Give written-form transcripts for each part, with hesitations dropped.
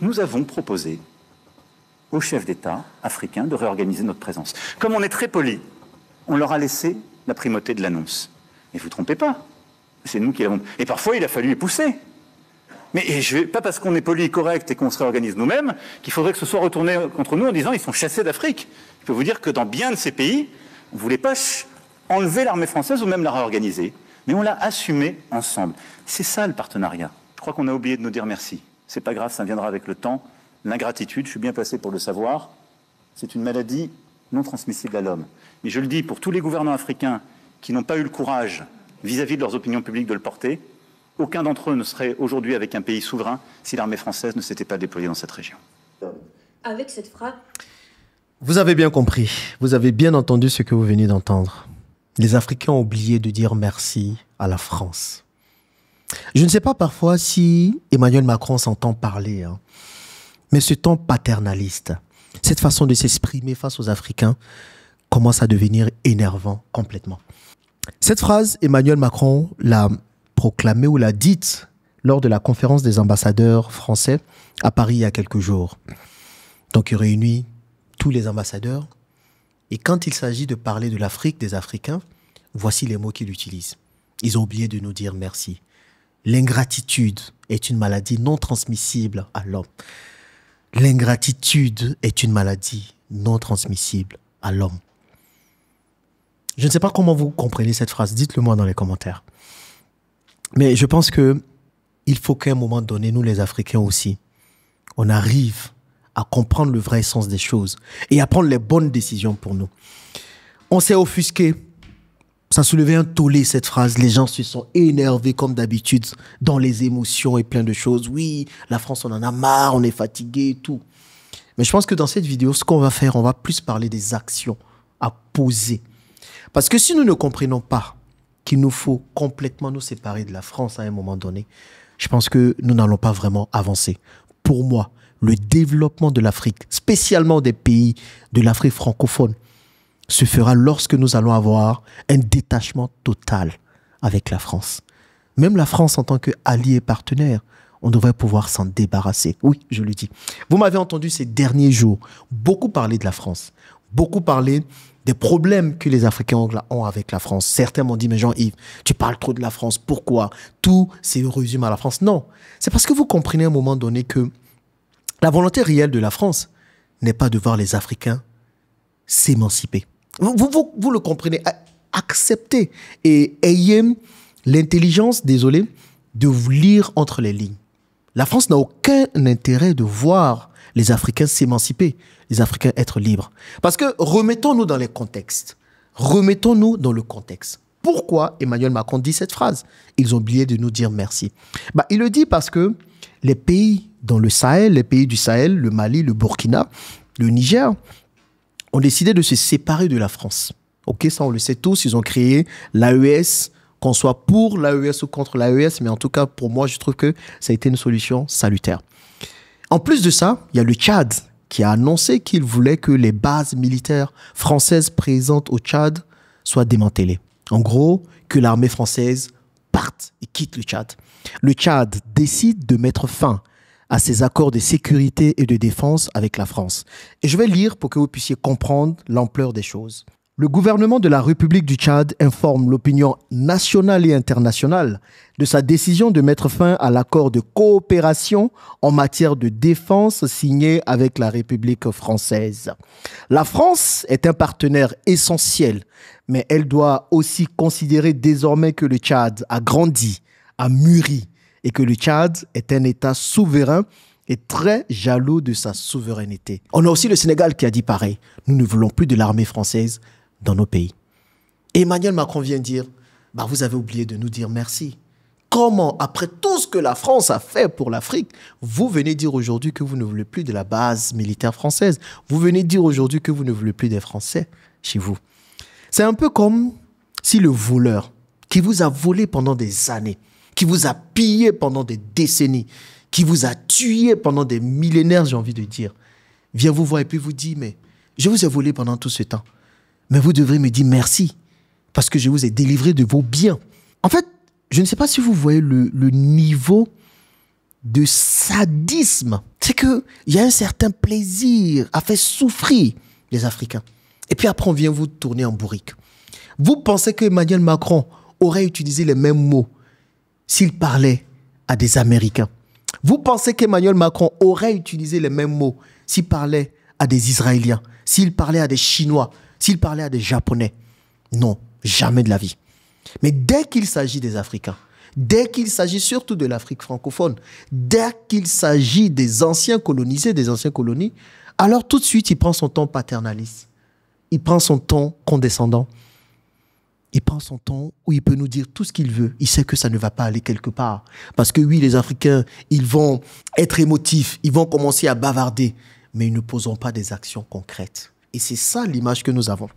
nous avons proposé aux chefs d'État africains de réorganiser notre présence. Comme on est très poli, on leur a laissé la primauté de l'annonce. Et vous ne trompez pas, c'est nous qui l'avons... Et parfois, il a fallu les pousser. Mais pas parce qu'on est poli et correct et qu'on se réorganise nous-mêmes qu'il faudrait que ce soit retourné contre nous en disant ils sont chassés d'Afrique. Je peux vous dire que dans bien de ces pays, on ne voulait pas enlever l'armée française ou même la réorganiser. Mais on l'a assumé ensemble. C'est ça le partenariat. Je crois qu'on a oublié de nous dire merci. C'est pas grave, ça viendra avec le temps. L'ingratitude, je suis bien placé pour le savoir, c'est une maladie non transmissible à l'homme. Mais je le dis pour tous les gouvernants africains qui n'ont pas eu le courage vis-à-vis de leurs opinions publiques de le porter, aucun d'entre eux ne serait aujourd'hui avec un pays souverain si l'armée française ne s'était pas déployée dans cette région. Avec cette phrase... Vous avez bien compris, vous avez bien entendu ce que vous venez d'entendre. Les Africains ont oublié de dire merci à la France. Je ne sais pas parfois si Emmanuel Macron s'entend parler, hein, mais ce ton paternaliste, cette façon de s'exprimer face aux Africains commence à devenir énervant complètement. Cette phrase, Emmanuel Macron l'a proclamée ou l'a dite lors de la conférence des ambassadeurs français à Paris il y a quelques jours. Donc il réunit tous les ambassadeurs et quand il s'agit de parler de l'Afrique, des Africains, voici les mots qu'il utilise. Ils ont oublié de nous dire merci. L'ingratitude est une maladie non transmissible à l'homme. L'ingratitude est une maladie non transmissible à l'homme. Je ne sais pas comment vous comprenez cette phrase. Dites-le moi dans les commentaires. Mais je pense qu'il faut qu'à un moment donné, nous les Africains aussi, on arrive à comprendre le vrai sens des choses et à prendre les bonnes décisions pour nous. On s'est offusqué. Ça soulevait un tollé, cette phrase. Les gens se sont énervés comme d'habitude dans les émotions et plein de choses. Oui, la France, on en a marre, on est fatigué et tout. Mais je pense que dans cette vidéo, ce qu'on va faire, on va plus parler des actions à poser. Parce que si nous ne comprenons pas qu'il nous faut complètement nous séparer de la France à un moment donné, je pense que nous n'allons pas vraiment avancer. Pour moi, le développement de l'Afrique, spécialement des pays de l'Afrique francophone, se fera lorsque nous allons avoir un détachement total avec la France. Même la France en tant qu'allié et partenaire, on devrait pouvoir s'en débarrasser. Oui, je le dis. Vous m'avez entendu ces derniers jours beaucoup parler de la France, beaucoup parler des problèmes que les Africains ont avec la France. Certains m'ont dit, mais Jean-Yves, tu parles trop de la France, pourquoi? Tout se résume à la France. Non, c'est parce que vous comprenez à un moment donné que la volonté réelle de la France n'est pas de voir les Africains s'émanciper. Vous le comprenez, acceptez et ayez l'intelligence, désolé, de vous lire entre les lignes. La France n'a aucun intérêt de voir les Africains s'émanciper, les Africains être libres. Parce que remettons-nous dans les contextes. Remettons-nous dans le contexte. Pourquoi Emmanuel Macron dit cette phrase? Ils ont oublié de nous dire merci. Il le dit parce que les pays dans le Sahel, les pays du Sahel, le Mali, le Burkina, le Niger, ont décidé de se séparer de la France. Ok, ça on le sait tous, ils ont créé l'AES, qu'on soit pour l'AES ou contre l'AES, mais en tout cas pour moi je trouve que ça a été une solution salutaire. En plus de ça, il y a le Tchad qui a annoncé qu'il voulait que les bases militaires françaises présentes au Tchad soient démantelées. En gros, que l'armée française parte et quitte le Tchad. Le Tchad décide de mettre fin à ces accords de sécurité et de défense avec la France. Et je vais lire pour que vous puissiez comprendre l'ampleur des choses. Le gouvernement de la République du Tchad informe l'opinion nationale et internationale de sa décision de mettre fin à l'accord de coopération en matière de défense signé avec la République française. La France est un partenaire essentiel, mais elle doit aussi considérer désormais que le Tchad a grandi, a mûri, et que le Tchad est un État souverain et très jaloux de sa souveraineté. On a aussi le Sénégal qui a dit pareil. Nous ne voulons plus de l'armée française dans nos pays. Et Emmanuel Macron vient dire, vous avez oublié de nous dire merci. Comment, après tout ce que la France a fait pour l'Afrique, vous venez dire aujourd'hui que vous ne voulez plus de la base militaire française. Vous venez dire aujourd'hui que vous ne voulez plus des Français chez vous. C'est un peu comme si le voleur qui vous a volé pendant des années, qui vous a pillé pendant des décennies, qui vous a tué pendant des millénaires, j'ai envie de dire, vient vous voir et puis vous dit, mais je vous ai volé pendant tout ce temps, mais vous devrez me dire merci, parce que je vous ai délivré de vos biens. En fait, je ne sais pas si vous voyez le niveau de sadisme. C'est qu'il y a un certain plaisir à faire souffrir les Africains. Et puis après, on vient vous tourner en bourrique. Vous pensez qu'Emmanuel Macron aurait utilisé les mêmes mots s'il parlait à des Américains? Vous pensez qu'Emmanuel Macron aurait utilisé les mêmes mots s'il parlait à des Israéliens, s'il parlait à des Chinois, s'il parlait à des Japonais? Non, jamais de la vie. Mais dès qu'il s'agit des Africains, dès qu'il s'agit surtout de l'Afrique francophone, dès qu'il s'agit des anciens colonisés, des anciennes colonies, alors tout de suite, il prend son ton paternaliste. Il prend son ton condescendant. Il prend son ton où il peut nous dire tout ce qu'il veut. Il sait que ça ne va pas aller quelque part. Parce que oui, les Africains, ils vont être émotifs, ils vont commencer à bavarder, mais ils ne poseront pas des actions concrètes. Et c'est ça l'image que nous avons.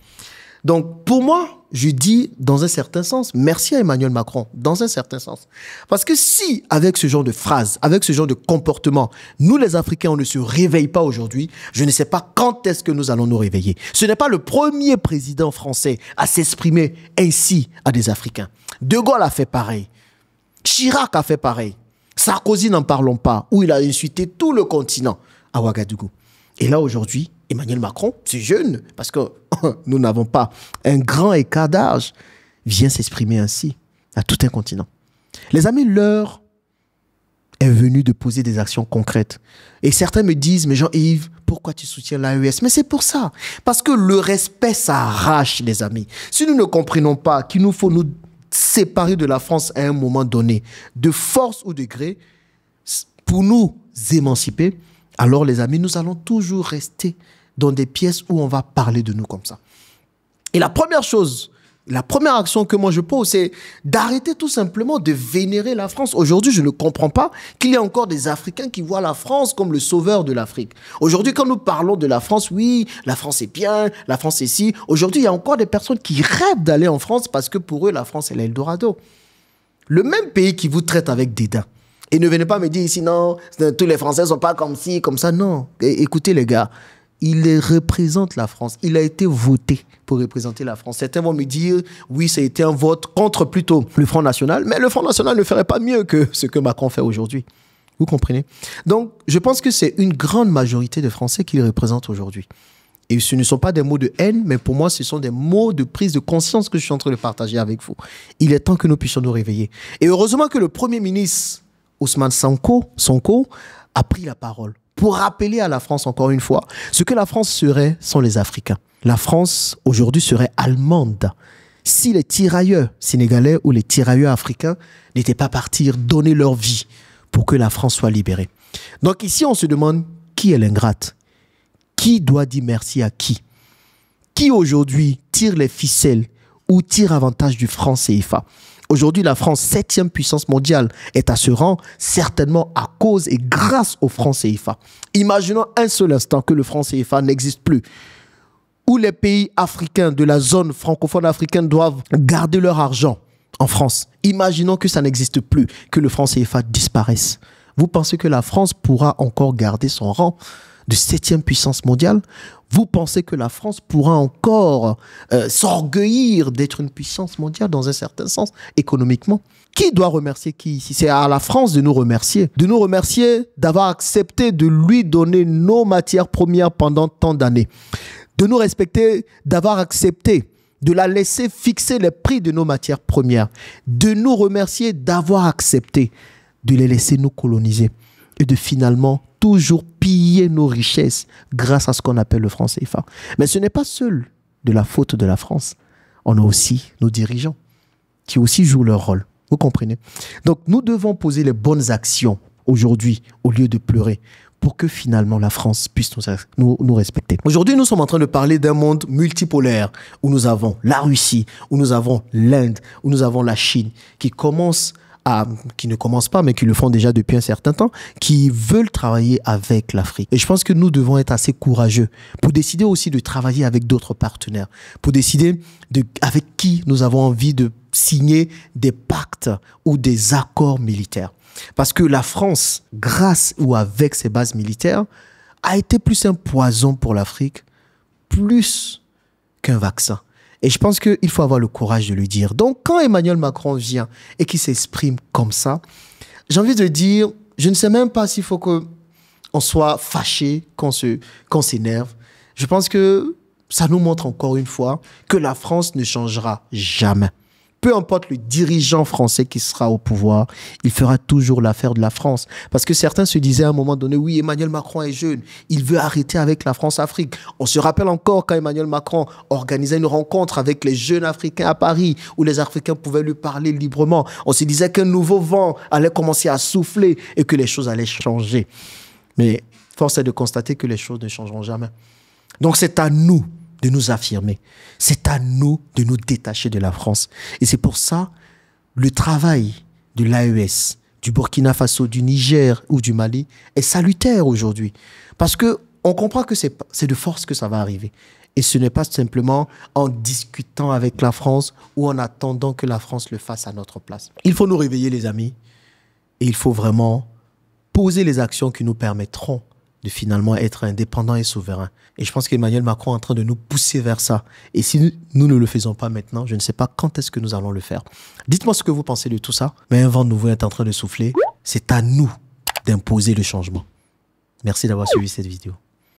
Donc, pour moi, je dis dans un certain sens, merci à Emmanuel Macron, dans un certain sens. Parce que si, avec ce genre de phrases, avec ce genre de comportement, nous les Africains, on ne se réveille pas aujourd'hui, je ne sais pas quand est-ce que nous allons nous réveiller. Ce n'est pas le premier président français à s'exprimer ainsi à des Africains. De Gaulle a fait pareil. Chirac a fait pareil. Sarkozy, n'en parlons pas, où il a insulté tout le continent à Ouagadougou. Et là, aujourd'hui, Emmanuel Macron, c'est jeune, parce que nous n'avons pas un grand écart d'âge, vient s'exprimer ainsi à tout un continent. Les amis, l'heure est venue de poser des actions concrètes. Et certains me disent, mais Jean-Yves, pourquoi tu soutiens l'AES? Mais c'est pour ça. Parce que le respect s'arrache, les amis. Si nous ne comprenons pas qu'il nous faut nous séparer de la France à un moment donné, de force ou de gré, pour nous émanciper, alors les amis, nous allons toujours rester dans des pièces où on va parler de nous comme ça. Et la première chose, la première action que moi je pose, c'est d'arrêter tout simplement de vénérer la France. Aujourd'hui, je ne comprends pas qu'il y ait encore des Africains qui voient la France comme le sauveur de l'Afrique. Aujourd'hui, quand nous parlons de la France, oui, la France est bien, la France est ci. Aujourd'hui, il y a encore des personnes qui rêvent d'aller en France parce que pour eux, la France est l'Eldorado. Le même pays qui vous traite avec dédain. Et ne venez pas me dire ici, non, tous les Français ne sont pas comme ci, comme ça. Non, écoutez les gars, il représente la France. Il a été voté pour représenter la France. Certains vont me dire, oui, ça a été un vote contre plutôt le Front National, mais le Front National ne ferait pas mieux que ce que Macron fait aujourd'hui. Vous comprenez? Donc, je pense que c'est une grande majorité de Français qu'il représente aujourd'hui. Et ce ne sont pas des mots de haine, mais pour moi, ce sont des mots de prise de conscience que je suis en train de partager avec vous. Il est temps que nous puissions nous réveiller. Et heureusement que le Premier ministre Ousmane Sonko a pris la parole pour rappeler à la France, encore une fois, ce que la France serait sans les Africains. La France, aujourd'hui, serait allemande si les tirailleurs sénégalais ou les tirailleurs africains n'étaient pas partis donner leur vie pour que la France soit libérée. Donc ici, on se demande qui est l'ingrate? Qui doit dire merci à qui? Qui aujourd'hui tire les ficelles ou tire avantage du franc CFA? Aujourd'hui, la France, 7e puissance mondiale, est à ce rang, certainement à cause et grâce au franc CFA. Imaginons un seul instant que le franc CFA n'existe plus, où les pays africains de la zone francophone africaine doivent garder leur argent en France. Imaginons que ça n'existe plus, que le franc CFA disparaisse. Vous pensez que la France pourra encore garder son rang de 7e puissance mondiale? Vous pensez que la France pourra encore s'orgueillir d'être une puissance mondiale dans un certain sens, économiquement? Qui doit remercier qui ici? C'est à la France de nous remercier d'avoir accepté de lui donner nos matières premières pendant tant d'années, de nous respecter, d'avoir accepté de la laisser fixer les prix de nos matières premières, de nous remercier d'avoir accepté de les laisser nous coloniser et de finalement toujours piller nos richesses grâce à ce qu'on appelle le franc CFA. Mais ce n'est pas seul de la faute de la France. On a aussi nos dirigeants qui aussi jouent leur rôle. Vous comprenez? Donc nous devons poser les bonnes actions aujourd'hui au lieu de pleurer pour que finalement la France puisse nous respecter. Aujourd'hui, nous sommes en train de parler d'un monde multipolaire où nous avons la Russie, où nous avons l'Inde, où nous avons la Chine qui ne commencent pas, mais qui le font déjà depuis un certain temps, qui veulent travailler avec l'Afrique. Et je pense que nous devons être assez courageux pour décider aussi de travailler avec d'autres partenaires, pour décider avec qui nous avons envie de signer des pactes ou des accords militaires. Parce que la France, grâce ou avec ses bases militaires, a été plus un poison pour l'Afrique, plus qu'un vaccin. Et je pense qu'il faut avoir le courage de le dire. Donc, quand Emmanuel Macron vient et qu'il s'exprime comme ça, j'ai envie de dire, je ne sais même pas s'il faut qu'on soit fâché, qu'on s'énerve. Je pense que ça nous montre encore une fois que la France ne changera jamais. Peu importe le dirigeant français qui sera au pouvoir, il fera toujours l'affaire de la France. Parce que certains se disaient à un moment donné, oui, Emmanuel Macron est jeune, il veut arrêter avec la France-Afrique. On se rappelle encore quand Emmanuel Macron organisait une rencontre avec les jeunes Africains à Paris, où les Africains pouvaient lui parler librement. On se disait qu'un nouveau vent allait commencer à souffler et que les choses allaient changer. Mais force est de constater que les choses ne changeront jamais. Donc c'est à nous de nous affirmer. C'est à nous de nous détacher de la France. Et c'est pour ça, le travail de l'AES, du Burkina Faso, du Niger ou du Mali est salutaire aujourd'hui. Parce qu'on comprend que c'est de force que ça va arriver. Et ce n'est pas simplement en discutant avec la France ou en attendant que la France le fasse à notre place. Il faut nous réveiller, les amis. Et il faut vraiment poser les actions qui nous permettront de finalement être indépendants et souverains. Et je pense qu'Emmanuel Macron est en train de nous pousser vers ça. Et si nous ne le faisons pas maintenant, je ne sais pas quand est-ce que nous allons le faire. Dites-moi ce que vous pensez de tout ça. Mais un vent nouveau est en train de souffler. C'est à nous d'imposer le changement. Merci d'avoir suivi cette vidéo.